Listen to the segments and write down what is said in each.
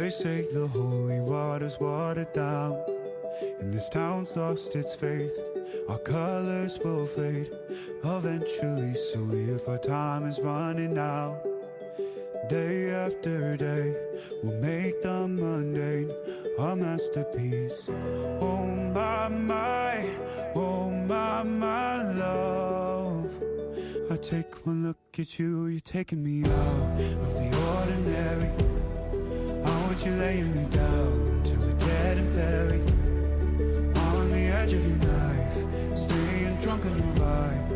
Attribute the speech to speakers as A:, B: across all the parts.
A: They say the holy water's watered down, and this town's lost its faith. Our colors will fade eventually, so if our time is running out, day after day, we'll make the mundane a masterpiece. Oh my, oh my love. I take one look at you, you're taking me out of the ordinary. How would you lay me down till we're dead and buried? On the edge of your knife, staying drunk on your vibe.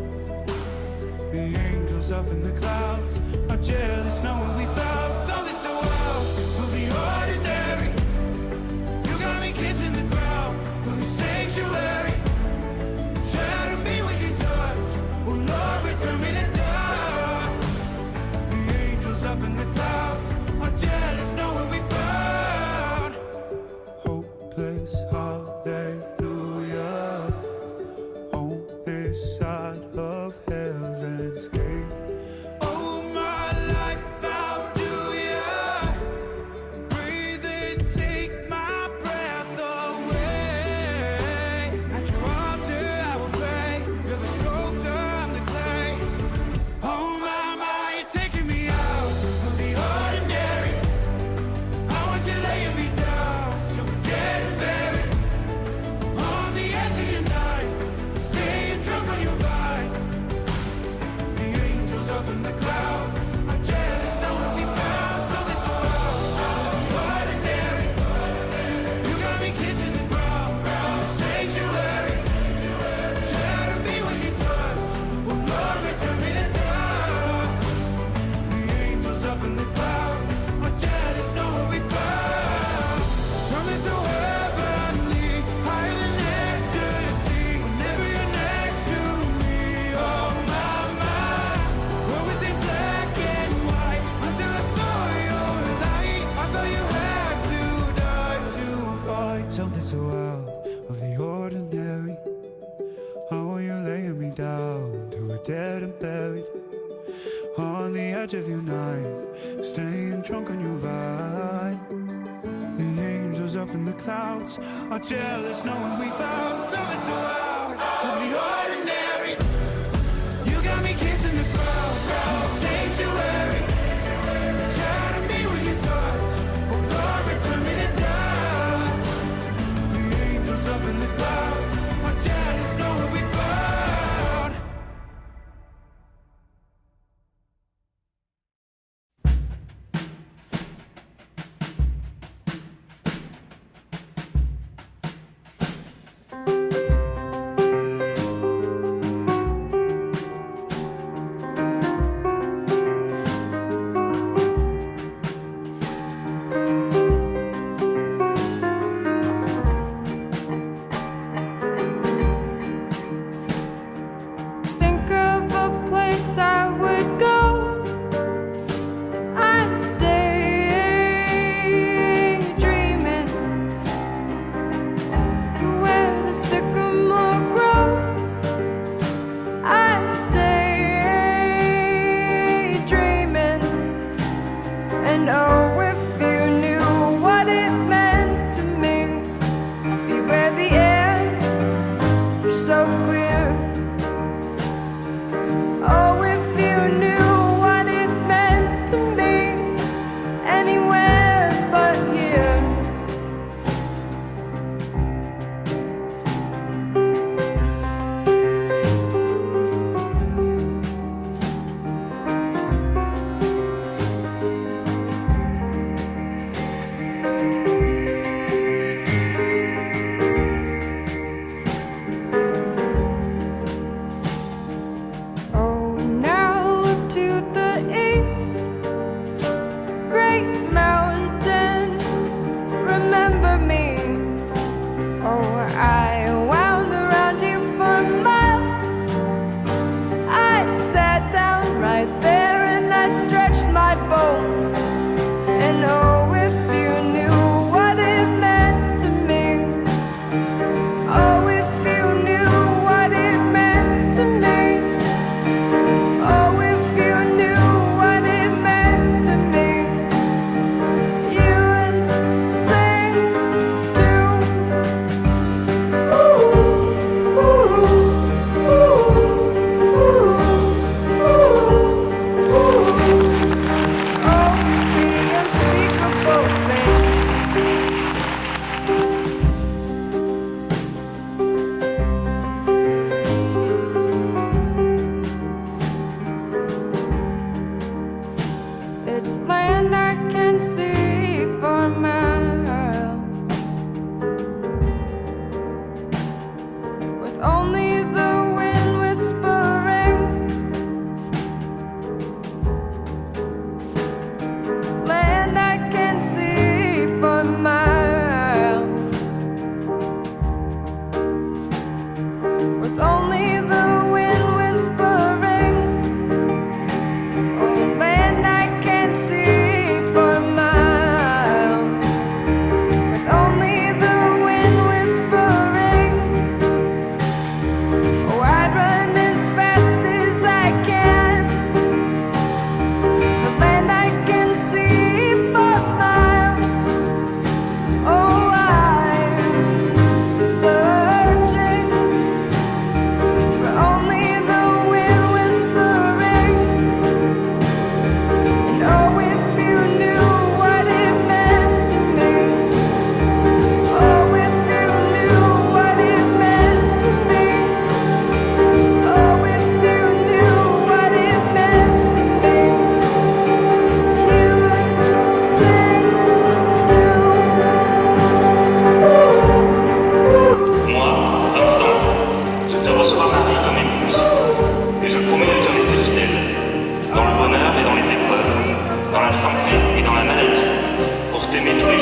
A: The angels up in the clouds are jealous knowing we found something so out of the ordinary. You got me kissing the ground of your sanctuary. Shadow me with your touch, oh Lord, return me to dust. The angels up in the clouds are jealous knowing we found hopeless hallelujah on this side of heaven's gate. Oh my life, how do ya breathe and take my breath away? At your altar I will pray. You're the sculptor, I'm the clay. Oh my, you're taking me out of the ordinary. I want you laying me down so we're dead and buried. On the edge of your knife, staying drunk on your vine. The angels up in the clouds are jealous knowing we found something so out of the ordinary. You got me kissing the ground, the sanctuary. Shadow me with your touch, oh Lord, return me to dust. The angels up in the clouds are jealous knowing we found something so heavenly, higher than ecstasy. Whenever you're next to me, oh my, what was in black and white until I saw your light? I thought you had to die to find something so out of the ordinary. How are you laying me down till we're dead and buried? On the edge of your knife, staying drunk on your vine. The angels up in the clouds are jealous knowing we found something so out of the ordinary. You got me kissing the ground, the sanctuary. Shadow me with your touch, oh Lord, return me to dust. The angels up in the clouds are jealous knowing we found.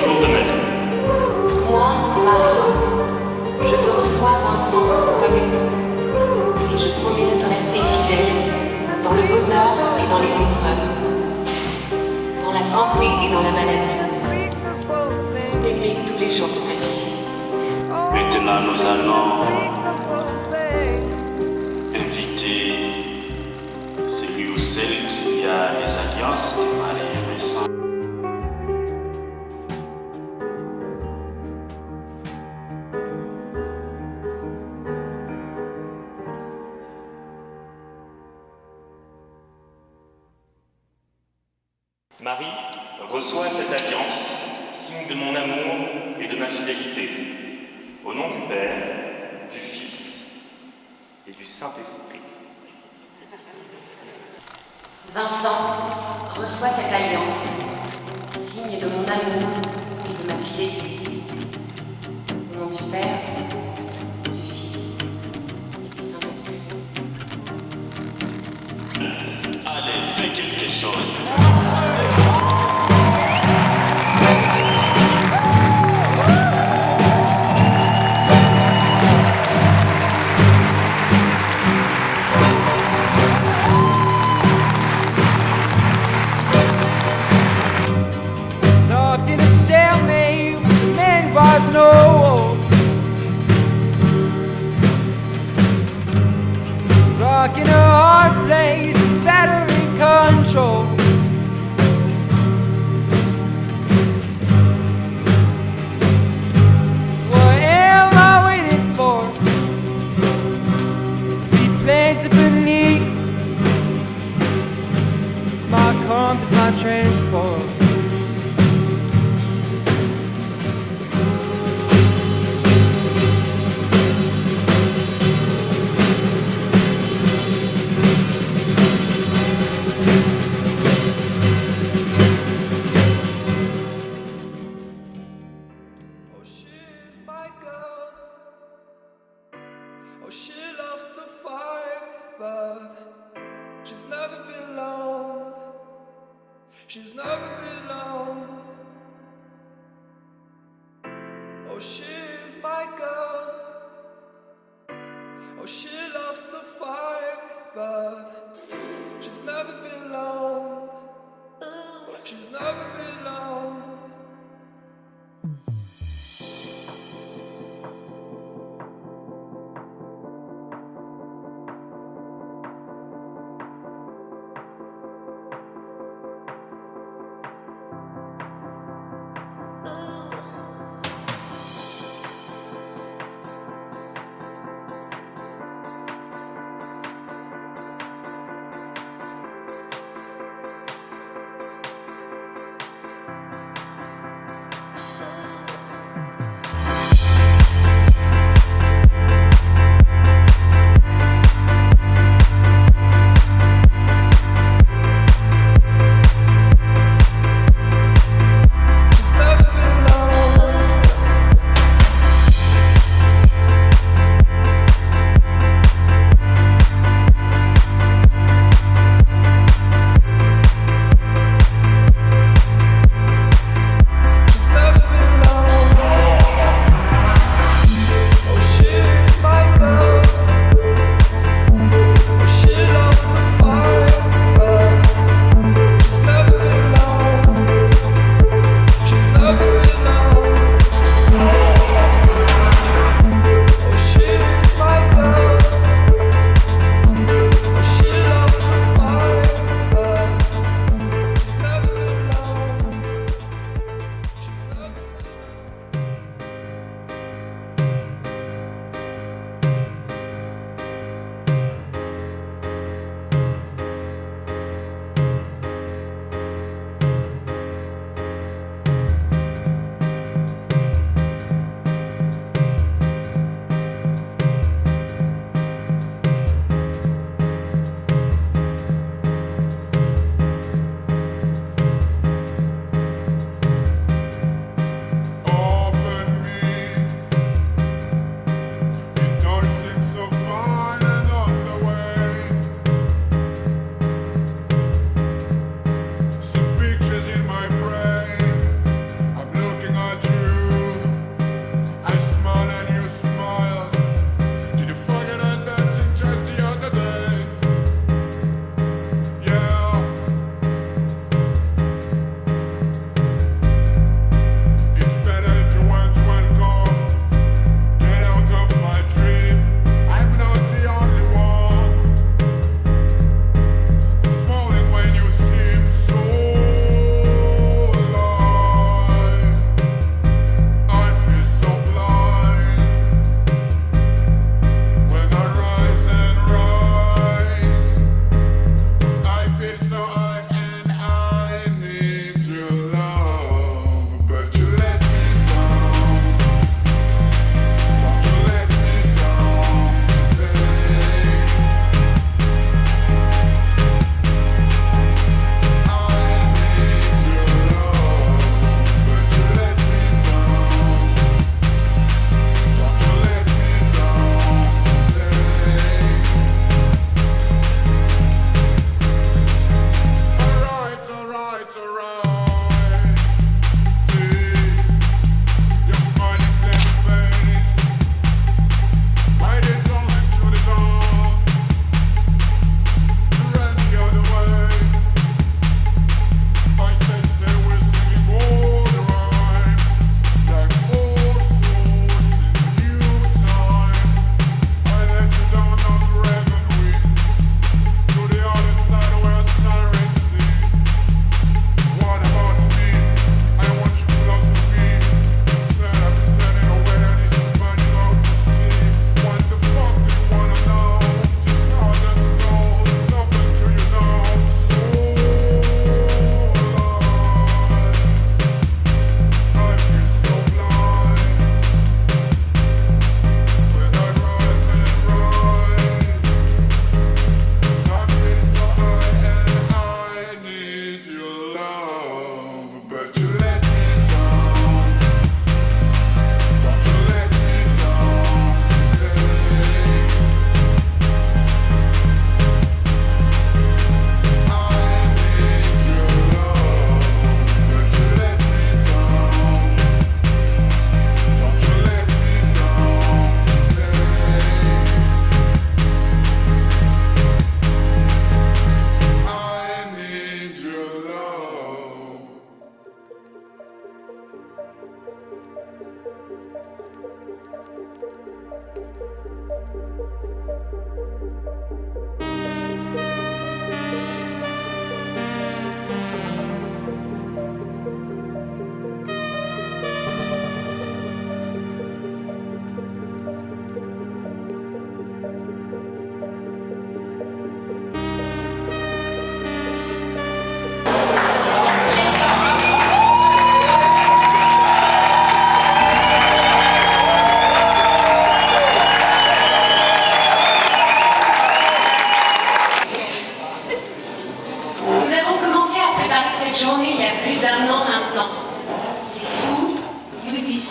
B: jours de ma vie.
C: Moi, Marie, je te reçois, Vincent, comme époux, et je promets de te rester fidèle, dans le bonheur et dans les épreuves, dans la santé et dans la maladie, pour t'aimer tous les jours de ma vie.
B: Maintenant, nous allons inviter celui ou celle qui a les alliances de Marie et Vincent. Marie, reçois cette alliance, signe de mon amour et de ma fidélité. Au nom du Père, du Fils et du Saint-Esprit.
C: Vincent, reçois cette alliance, signe de mon amour et de ma fidélité. Au nom du Père, du Fils et du Saint-Esprit.
B: Allez, fais quelque chose.
A: Locked in a stalemate with the man was no hope. Rocking a hard place, it's battery control. What am I waiting for? See planes beneath. My compass, my transport. Oh, she loves to fight, but she's never belonged. She's never belonged. Oh, she's my girl. Oh, she loves to fight, but she's never belonged. She's never belonged.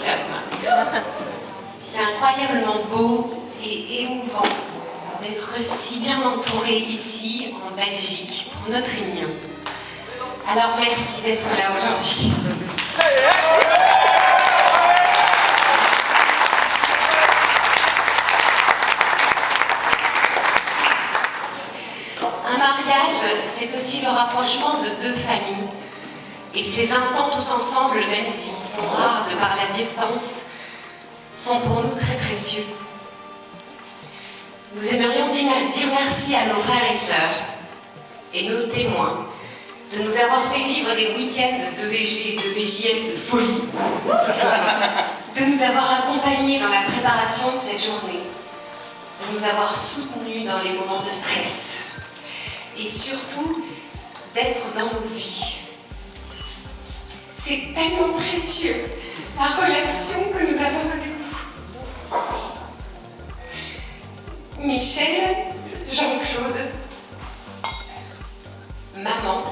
C: sommes. C'est incroyablement beau et émouvant d'être si bien entourés ici, en Belgique, pour notre union. Alors merci d'être là aujourd'hui. Un mariage, c'est aussi le rapprochement de deux familles. Et ces instants tous ensemble, même s'ils sont rares de par la distance, sont pour nous très précieux. Nous aimerions dire merci à nos frères et sœurs et nos témoins de nous avoir fait vivre des week-ends de VG et de VJF de folie, de nous avoir accompagnés dans la préparation de cette journée, de nous avoir soutenus dans les moments de stress et surtout d'être dans nos vies. C'est tellement précieux, la relation que nous avons avec vous. Michel, Jean-Claude, maman,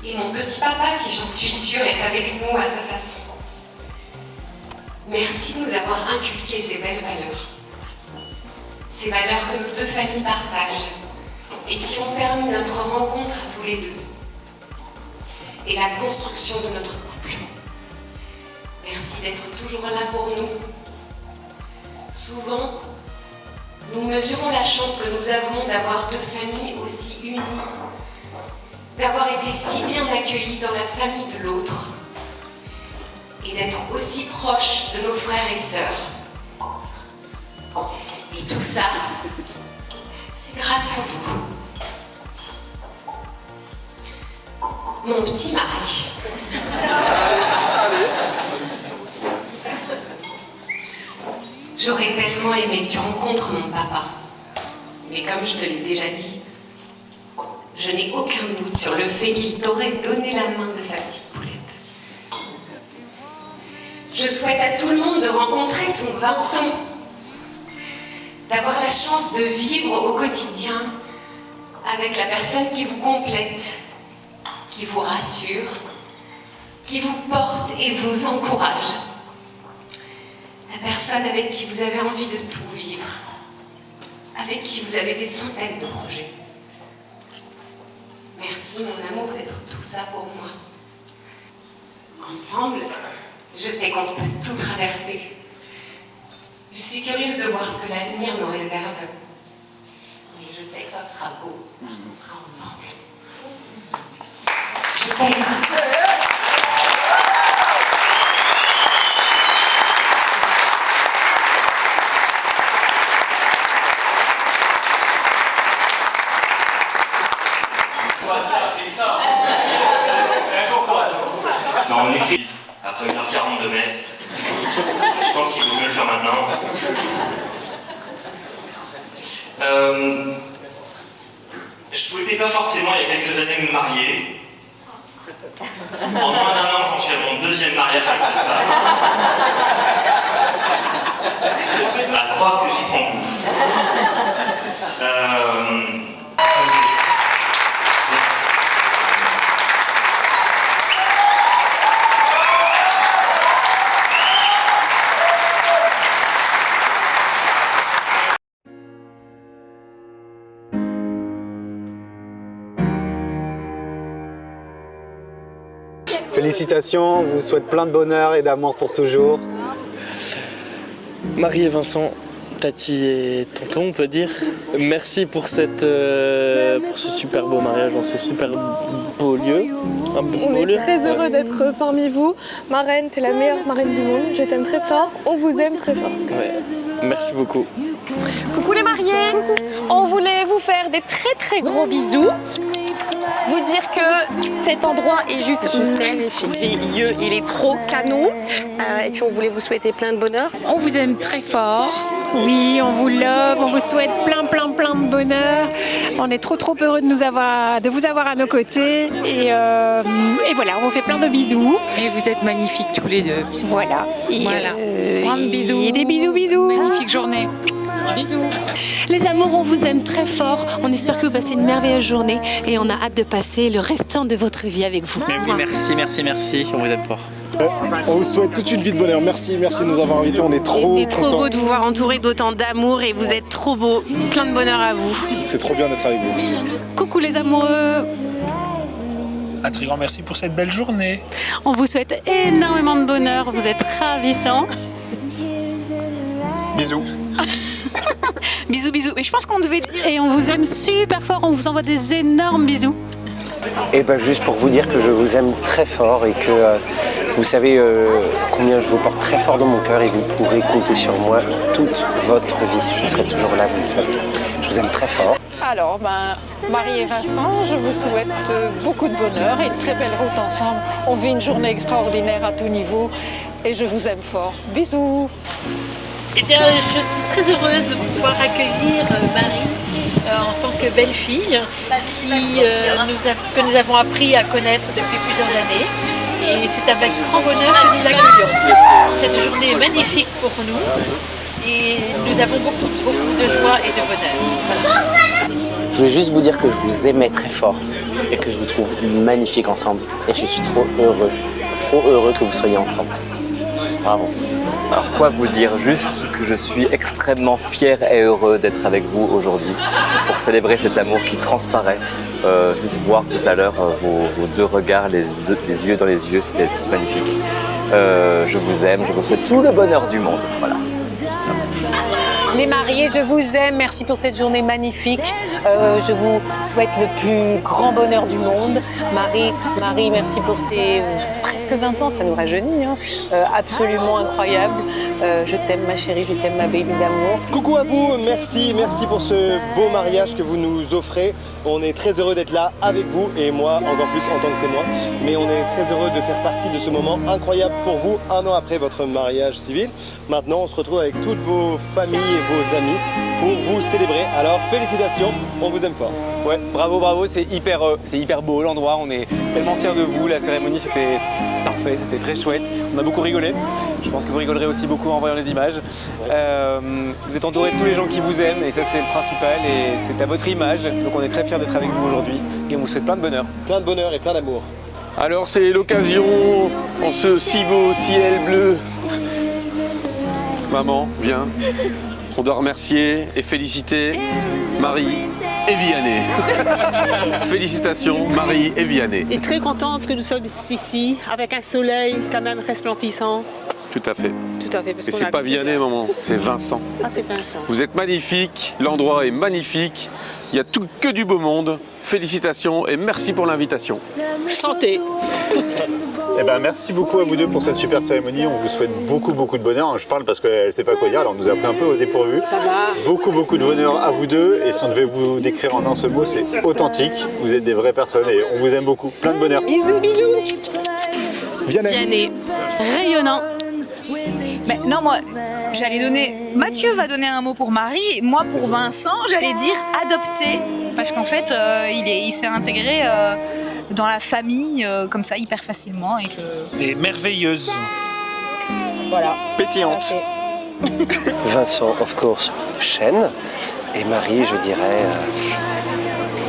C: et mon petit papa qui, j'en suis sûre, est avec nous à sa façon. Merci de nous avoir inculqué ces belles valeurs. Ces valeurs que nos deux familles partagent et qui ont permis notre rencontre à tous les deux et la construction de notre couple. Merci d'être toujours là pour nous. Souvent, nous mesurons la chance que nous avons d'avoir deux familles aussi unies, d'avoir été si bien accueillis dans la famille de l'autre et d'être aussi proches de nos frères et sœurs. Et tout ça, c'est grâce à vous. Mon petit mari. J'aurais tellement aimé que tu rencontres mon papa. Mais comme je te l'ai déjà dit, je n'ai aucun doute sur le fait qu'il t'aurait donné la main de sa petite poulette. Je souhaite à tout le monde de rencontrer son Vincent, d'avoir la chance de vivre au quotidien avec la personne qui vous complète, qui vous rassure, qui vous porte et vous encourage. La personne avec qui vous avez envie de tout vivre, avec qui vous avez des centaines de projets. Merci, mon amour, d'être tout ça pour moi. Ensemble, je sais qu'on peut tout traverser. Je suis curieuse de voir ce que l'avenir nous réserve. Et je sais que ça sera beau, parce qu'on sera ensemble. Je t'aime.
B: Non, on écrit après 1h40 de messe. Je pense qu'il vaut mieux le faire maintenant. Je souhaitais pas forcément, il y a quelques années, me marier. En moins d'un an, j'en suis à mon deuxième mariage avec cette femme. À croire que j'y prends goût.
D: Félicitations, on vous souhaite plein de bonheur et d'amour pour toujours.
E: Marie et Vincent, Tati et tonton, on peut dire. Merci pour ce super beau mariage dans ce super beau lieu.
F: On est très heureux d'être parmi vous. Marraine, t'es la meilleure marraine du monde. Je t'aime très fort. On vous aime très fort.
E: Ouais. Merci beaucoup.
F: Coucou les mariés. Coucou. On voulait vous faire des très gros bisous. Vous dire que cet endroit est juste merveilleux, il est trop canon. Et puis on voulait vous souhaiter plein de bonheur.
G: On vous aime très fort. Oui, on vous love, on vous souhaite plein de bonheur. On est trop heureux de vous avoir à nos côtés. Et voilà, on vous fait plein de bisous.
H: Et vous êtes magnifiques tous les deux.
G: Voilà.
H: Plein de bisous.
G: Et des bisous.
H: Magnifique journée. Bisous.
I: Les amours, on vous aime très fort. On espère que vous passez une merveilleuse journée et on a hâte de passer le restant de votre vie avec vous.
E: Merci. On vous aime fort.
J: On vous souhaite toute une vie de bonheur. Merci de nous avoir invités. On est trop
G: C'est trop
J: contents.
G: beau de vous voir entouré d'autant d'amour et vous êtes trop beau. Plein de bonheur à vous.
J: C'est trop bien d'être avec vous.
G: Coucou les amoureux.
K: Un très grand merci pour cette belle journée.
G: On vous souhaite énormément de bonheur. Vous êtes ravissants.
J: Bisous.
I: Bisous, bisous. Mais je pense qu'on devait dire.
G: Et on vous aime super fort. On vous envoie des énormes bisous.
L: Et ben juste pour vous dire que je vous aime très fort et que vous savez combien je vous porte très fort dans mon cœur et vous pourrez compter sur moi toute votre vie. Je serai toujours là, vous le savez. Je vous aime très fort.
M: Alors, Marie et Vincent, je vous souhaite beaucoup de bonheur et une très belle route ensemble. On vit une journée extraordinaire à tout niveau et je vous aime fort. Bisous.
N: Eh bien, je suis très heureuse de pouvoir accueillir Marie en tant que belle-fille que nous avons appris à connaître depuis plusieurs années. Et c'est avec grand bonheur que nous l'accueillons. Cette journée est magnifique pour nous et nous avons beaucoup de joie et de bonheur. Voilà.
O: Je voulais juste vous dire que je vous aimais très fort et que je vous trouve magnifiques ensemble. Et je suis trop heureux que vous soyez ensemble. Bravo.
P: Alors quoi vous dire, juste que je suis extrêmement fier et heureux d'être avec vous aujourd'hui pour célébrer cet amour qui transparaît. Juste voir tout à l'heure vos deux regards, les yeux dans les yeux, c'était juste magnifique. Je vous aime, je vous souhaite tout le bonheur du monde. Voilà, juste ça.
M: Les mariés, je vous aime. Merci pour cette journée magnifique. Je vous souhaite le plus grand bonheur du monde. Marie, merci pour ces presque 20 ans, ça nous rajeunit. Hein. Absolument incroyable. Je t'aime ma chérie, je t'aime ma baby d'amour.
J: Coucou à vous, merci pour ce beau mariage que vous nous offrez. On est très heureux d'être là avec vous et moi encore plus en tant que témoin. Mais on est très heureux de faire partie de ce moment incroyable pour vous, 1 an après votre mariage civil. Maintenant, on se retrouve avec toutes vos familles et vos amis pour vous célébrer. Alors félicitations, on vous aime fort.
D: Ouais, bravo, c'est hyper beau l'endroit, on est tellement fiers de vous, la cérémonie c'était parfait, c'était très chouette, on a beaucoup rigolé, je pense que vous rigolerez aussi beaucoup en voyant les images. Vous êtes entouré de tous les gens qui vous aiment et ça c'est le principal et c'est à votre image, donc on est très fiers d'être avec vous aujourd'hui et on vous souhaite plein de bonheur.
J: Plein de bonheur et plein d'amour.
Q: Alors c'est l'occasion, en ce si beau ciel bleu. Maman, viens. On doit remercier et féliciter Marie et Vianney. Félicitations Marie et Vianney.
R: Et très contente que nous sommes ici avec un soleil quand même resplendissant.
Q: Tout à fait.
R: Tout à fait. Parce
Q: et
R: qu'on
Q: c'est
R: a
Q: pas
R: goûté
Q: Vianney, maman, c'est Vincent.
R: Ah, c'est Vincent.
Q: Vous êtes magnifique, l'endroit est magnifique, il y a que du beau monde. Félicitations et merci pour l'invitation.
R: Santé.
S: Eh ben, merci beaucoup à vous deux pour cette super cérémonie. On vous souhaite beaucoup de bonheur. Je parle parce qu'elle ne sait pas quoi dire, alors on nous a pris un peu au dépourvu.
R: Ça va.
S: Beaucoup de bonheur à vous deux. Et si on devait vous décrire en un seul mot, c'est authentique. Vous êtes des vraies personnes et on vous aime beaucoup. Plein de bonheur.
R: Bisous.
J: Vianney.
G: Rayonnant.
I: Mais non, moi, j'allais donner. Mathieu va donner un mot pour Marie. Moi, pour Vincent, j'allais dire adopté. Parce qu'en fait, il s'est intégré dans la famille comme ça hyper facilement.
K: Et merveilleuse.
I: Voilà.
J: Pétillante.
L: Vincent, of course, Chêne. Et Marie, je dirais...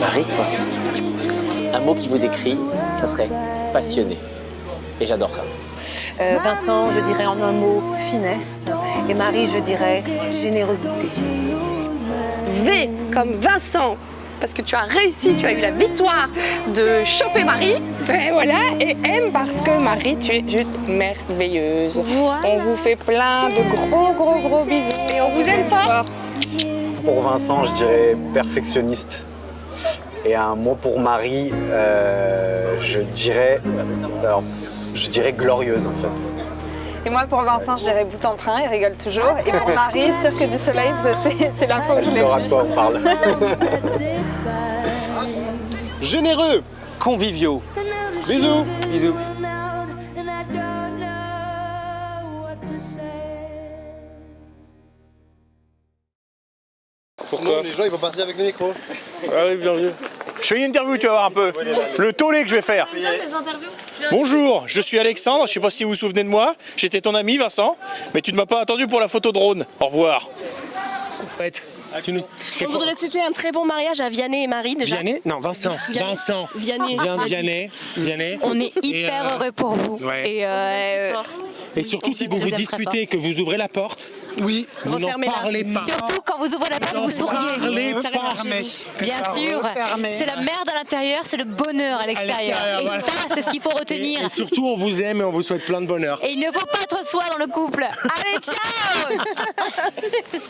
L: Marie, quoi.
O: Un mot qui vous décrit, ça serait passionné. Et j'adore ça.
M: Vincent, je dirais en un mot finesse. Et Marie, je dirais générosité.
F: V comme Vincent, parce que tu as réussi, tu as eu la victoire de choper Marie. Et voilà, et M parce que Marie, tu es juste merveilleuse. Voilà. On vous fait plein de gros bisous et on vous aime fort.
D: Pour Vincent, je dirais perfectionniste. Et un mot pour Marie, je dirais glorieuse en fait.
M: Et moi, pour Vincent, je dirais bout en train, il rigole toujours. Et pour Marie, Cirque du Soleil, c'est l'info que je
D: Elle saura de quoi on parle.
J: Généreux.
D: Conviviaux.
J: Bisous. Pourquoi les gens ils vont partir avec le micro.
Q: Ah oui, bien vu. Je fais une interview, tu vas voir un peu. Le tollé que je vais faire.
K: Bonjour, je suis Alexandre, je ne sais pas si vous vous souvenez de moi. J'étais ton ami Vincent, mais tu ne m'as pas attendu pour la photo drone. Au revoir.
F: On voudrait souhaiter un très bon mariage à Vianney et Marie déjà.
L: Vianney? Non, Vincent. Vincent.
F: Vianney.
L: Vianney.
I: On est hyper heureux pour vous.
L: Ouais. Et surtout, si vous vous disputez et que vous ouvrez la porte, oui, vous n'en parlez pas.
I: Surtout quand vous ouvrez la porte, vous souriez. Bien sûr, c'est la merde à l'intérieur, c'est le bonheur à l'extérieur. Et ça, c'est ce qu'il faut retenir.
L: Et surtout, on vous aime et on vous souhaite plein de bonheur.
I: Et il ne faut pas trop de soi dans le couple. Allez, ciao.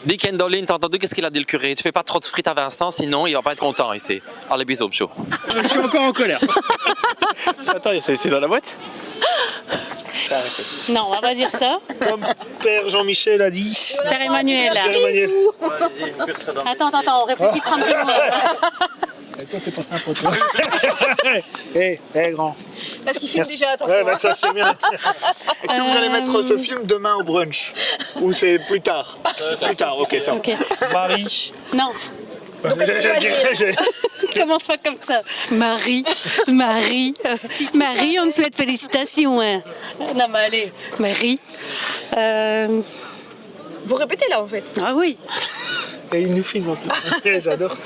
O: Dis Kendolline, t'as entendu qu'est-ce qu'il a dit le curé? Tu fais pas trop de frites à Vincent, sinon il va pas être content ici. Allez, bisous, chaud.
L: Je suis encore en colère. Attends, c'est dans la boîte?
R: Non, on va pas dire ça.
K: Comme Père Jean-Michel a dit.
R: Père Emmanuel.
K: Père Emmanuel.
R: Attends, on réfléchit 30 secondes.
K: Et toi, t'es pas sympa, toi. Grand.
I: Parce qu'il filme déjà, attention.
K: Ouais, bah ça, c'est bien. Est-ce que vous allez mettre ce film demain au brunch? Ou c'est plus tard? Plus tard, ok, ça.
R: Ok.
K: Marie.
R: Non. Commence pas comme ça. Marie, on te souhaite félicitations. Hein. Non mais allez, Marie.
F: Vous répétez là en fait.
R: Ah oui.
K: Et il nous filme en plus. J'adore.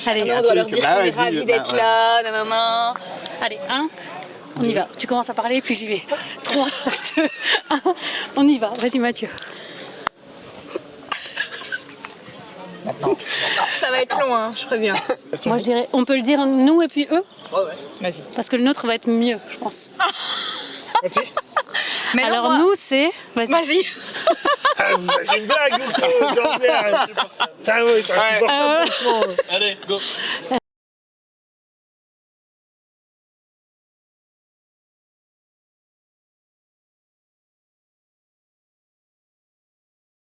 R: Allez,
I: On doit leur dire qu'on est ravis d'être là. Nanana.
R: Allez, on y va. Tu commences à parler, puis j'y vais. 3, 2, 1, on y va. Vas-y Mathieu.
I: Ça va être long, hein, je préviens.
R: Moi je dirais, on peut le dire nous et puis eux.
I: Ouais. Vas-y.
R: Parce que le nôtre va être mieux, je pense.
K: Vas-y.
I: Mais non,
R: alors
I: moi...
R: nous c'est...
I: Vas-y.
K: Vous faites une blague ou quoi? Ça, oui, c'est insupportable, franchement.
O: Allez, go.